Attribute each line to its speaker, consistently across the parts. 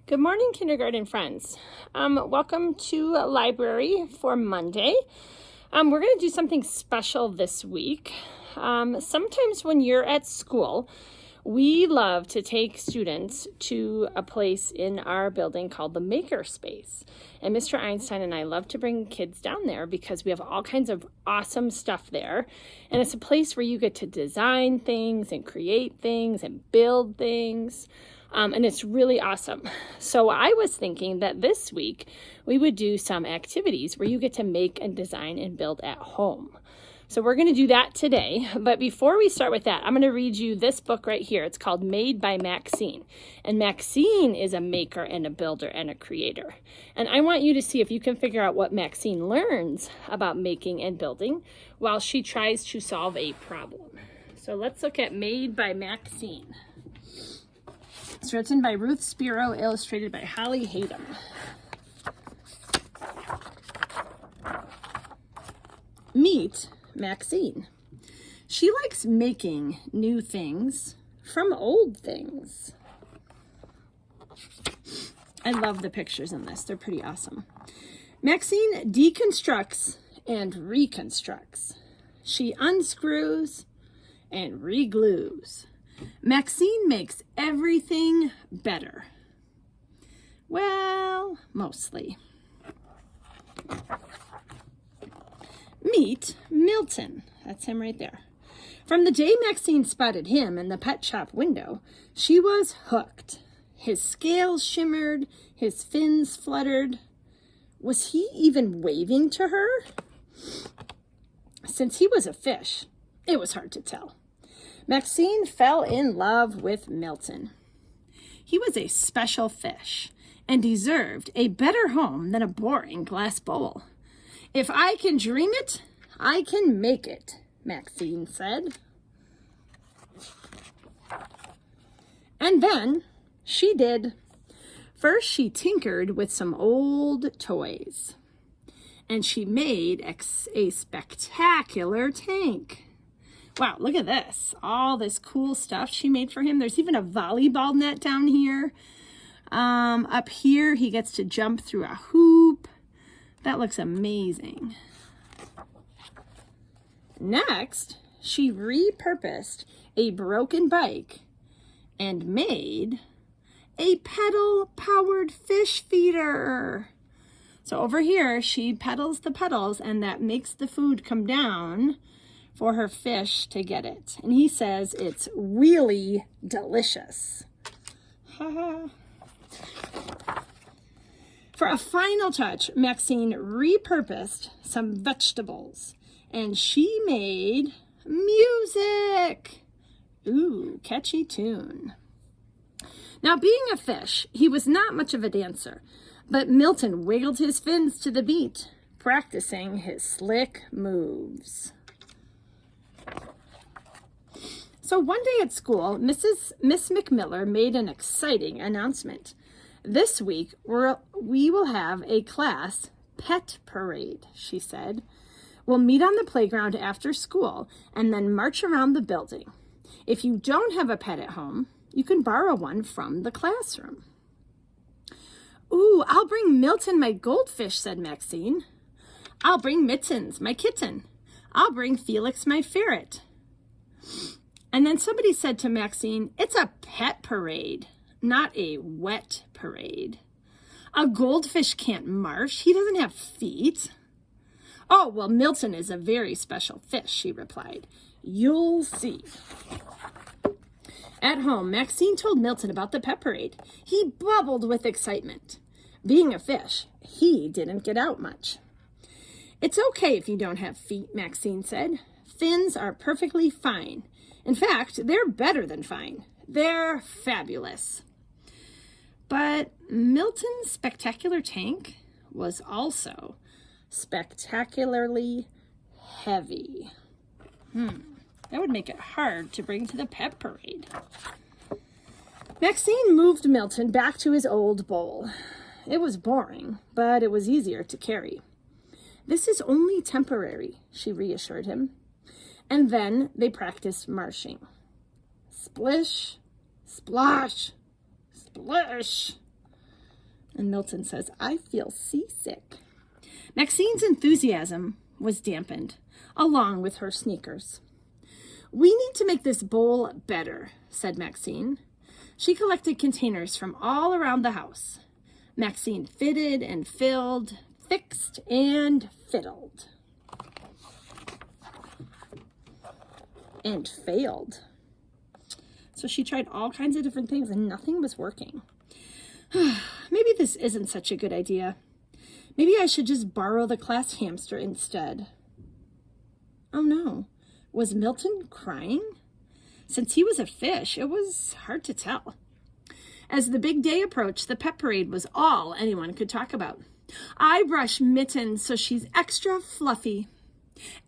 Speaker 1: Good morning, kindergarten friends. Welcome to library for Monday. We're going to do something special this week. Sometimes when you're at school, we love to take students to a place in our building called the Maker Space. And Mr. Einstein and I love to bring kids down there because we have all kinds of awesome stuff there. And it's a place where you get to design things and create things and build things. And it's really awesome. So I was thinking that this week we would do some activities where you get to make and design and build at home. So we're going to do that today. But before we start with that, I'm going to read you this book right here. It's called Made by Maxine. And Maxine is a maker and a builder and a creator. And I want you to see if you can figure out what Maxine learns about making and building while she tries to solve a problem. So let's look at Made by Maxine. It's written by Ruth Spiro, illustrated by Holly Hayden. Meet Maxine. She likes making new things from old things. I love the pictures in this. They're pretty awesome. Maxine deconstructs and reconstructs. She unscrews and reglues. Maxine makes everything better. Well, mostly. Meet Milton. That's him right there. From the day Maxine spotted him in the pet shop window, she was hooked. His scales shimmered, his fins fluttered. Was he even waving to her? Since he was a fish, it was hard to tell. Maxine fell in love with Milton. He was a special fish and deserved a better home than a boring glass bowl. If I can dream it, I can make it, Maxine said. And then she did. First, she tinkered with some old toys, and she made a spectacular tank. Wow, look at this. All this cool stuff she made for him. There's even a volleyball net down here. Up here, he gets to jump through a hoop. That looks amazing. Next, she repurposed a broken bike and made a pedal-powered fish feeder. So over here, she pedals the pedals, and that makes the food come down for her fish to get it. And he says it's really delicious. For a final touch, Maxine repurposed some vegetables, and she made music. Ooh, catchy tune. Now, being a fish, he was not much of a dancer, but Milton wiggled his fins to the beat, practicing his slick moves. So one day at school, Miss McMiller made an exciting announcement. This week, we will have a class pet parade, she said. We'll meet on the playground after school and then march around the building. If you don't have a pet at home, you can borrow one from the classroom. Ooh, I'll bring Milton my goldfish, said Maxine. I'll bring Mittens, my kitten. I'll bring Felix my ferret. And then somebody said to Maxine, it's a pet parade, not a wet parade. A goldfish can't march. He doesn't have feet. Oh, well, Milton is a very special fish, she replied. You'll see. At home, Maxine told Milton about the pet parade. He bubbled with excitement. Being a fish, he didn't get out much. It's okay if you don't have feet, Maxine said. Fins are perfectly fine. In fact, they're better than fine. They're fabulous. But Milton's spectacular tank was also spectacularly heavy. That would make it hard to bring to the pet parade. Maxine moved Milton back to his old bowl. It was boring, but it was easier to carry. This is only temporary, she reassured him. And then they practiced marching. Splish, splash, splish. And Milton says, I feel seasick. Maxine's enthusiasm was dampened, along with her sneakers. We need to make this bowl better, said Maxine. She collected containers from all around the house. Maxine fitted and filled, fixed and fiddled. And failed. So she tried all kinds of different things and nothing was working. Maybe this isn't such a good idea. Maybe I should just borrow the class hamster instead. Oh no, was Milton crying? Since he was a fish, it was hard to tell. As the big day approached, the pet parade was all anyone could talk about. I brushed Mitten so she's extra fluffy.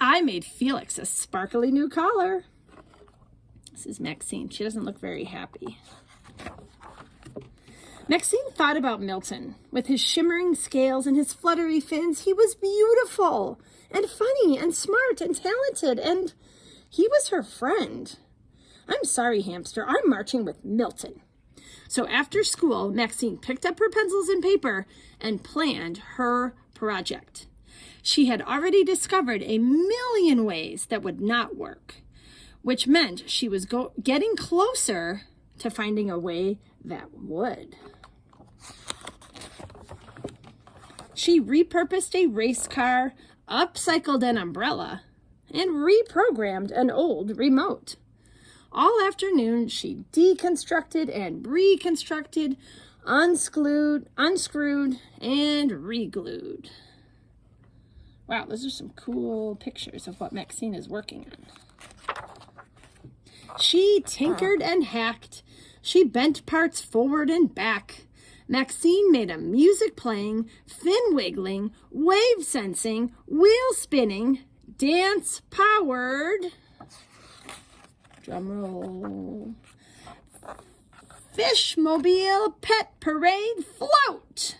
Speaker 1: I made Felix a sparkly new collar. This is Maxine. She doesn't look very happy. Maxine thought about Milton. With his shimmering scales and his fluttery fins, he was beautiful and funny and smart and talented, and he was her friend. I'm sorry, hamster. I'm marching with Milton. So after school, Maxine picked up her pencils and paper and planned her project. She had already discovered a million ways that would not work, which meant she was getting closer to finding a way that would. She repurposed a race car, upcycled an umbrella, and reprogrammed an old remote. All afternoon, she deconstructed and reconstructed, unscrewed, and reglued. Wow, those are some cool pictures of what Maxine is working on. She tinkered and hacked. She bent parts forward and back. Maxine made a music playing, fin wiggling, wave sensing, wheel spinning, dance powered, drum roll, Fishmobile Pet Parade float.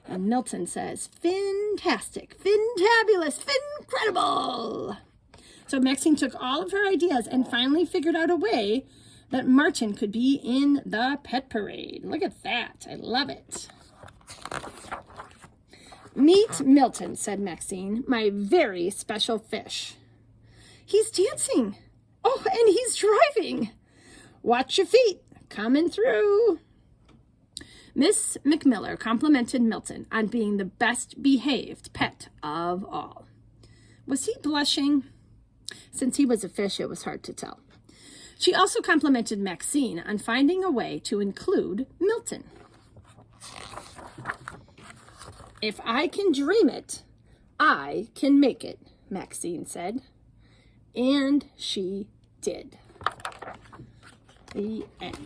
Speaker 1: And Milton says, fantastic, fintabulous, fincredible. So Maxine took all of her ideas and finally figured out a way that Martin could be in the pet parade. Look at that. I love it. Meet Milton, said Maxine, my very special fish. He's dancing. Oh, and he's driving. Watch your feet. Coming through. Miss McMiller complimented Milton on being the best behaved pet of all. Was he blushing? Since he was a fish, it was hard to tell. She also complimented Maxine on finding a way to include Milton. If I can dream it, I can make it, Maxine said. And she did. The end.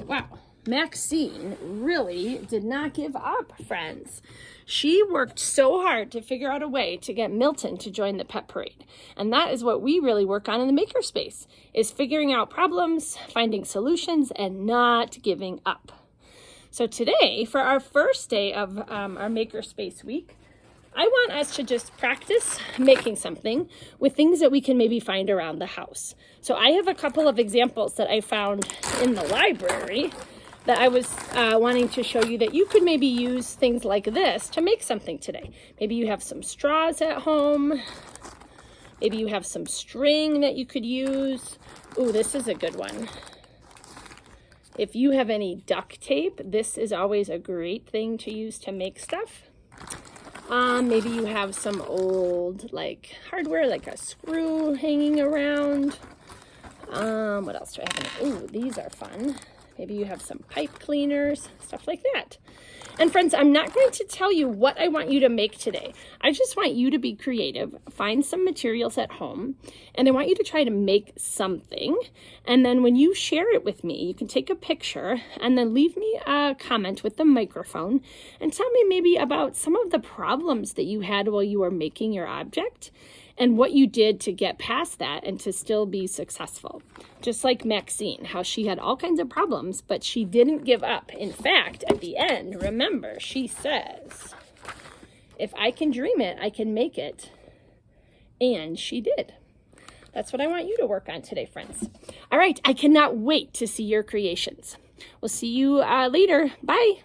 Speaker 1: Wow. Maxine really did not give up, friends. She worked so hard to figure out a way to get Milton to join the pet parade. And that is what we really work on in the makerspace, is figuring out problems, finding solutions, and not giving up. So today, for our first day of our makerspace week, I want us to just practice making something with things that we can maybe find around the house. So I have a couple of examples that I found in the library that I was wanting to show you that you could maybe use things like this to make something today. Maybe you have some straws at home. Maybe you have some string that you could use. Ooh, this is a good one. If you have any duct tape, this is always a great thing to use to make stuff. Maybe you have some old like hardware, like a screw hanging around. What else do I have? Ooh, these are fun. Maybe you have some pipe cleaners, stuff like that. And friends, I'm not going to tell you what I want you to make today. I just want you to be creative, find some materials at home, and I want you to try to make something. And then when you share it with me, you can take a picture and then leave me a comment with the microphone and tell me maybe about some of the problems that you had while you were making your object and what you did to get past that and to still be successful. Just like Maxine, how she had all kinds of problems, but she didn't give up. In fact, at the end, remember, she says, if I can dream it, I can make it. And she did. That's what I want you to work on today, friends. All right, I cannot wait to see your creations. We'll see you later. Bye.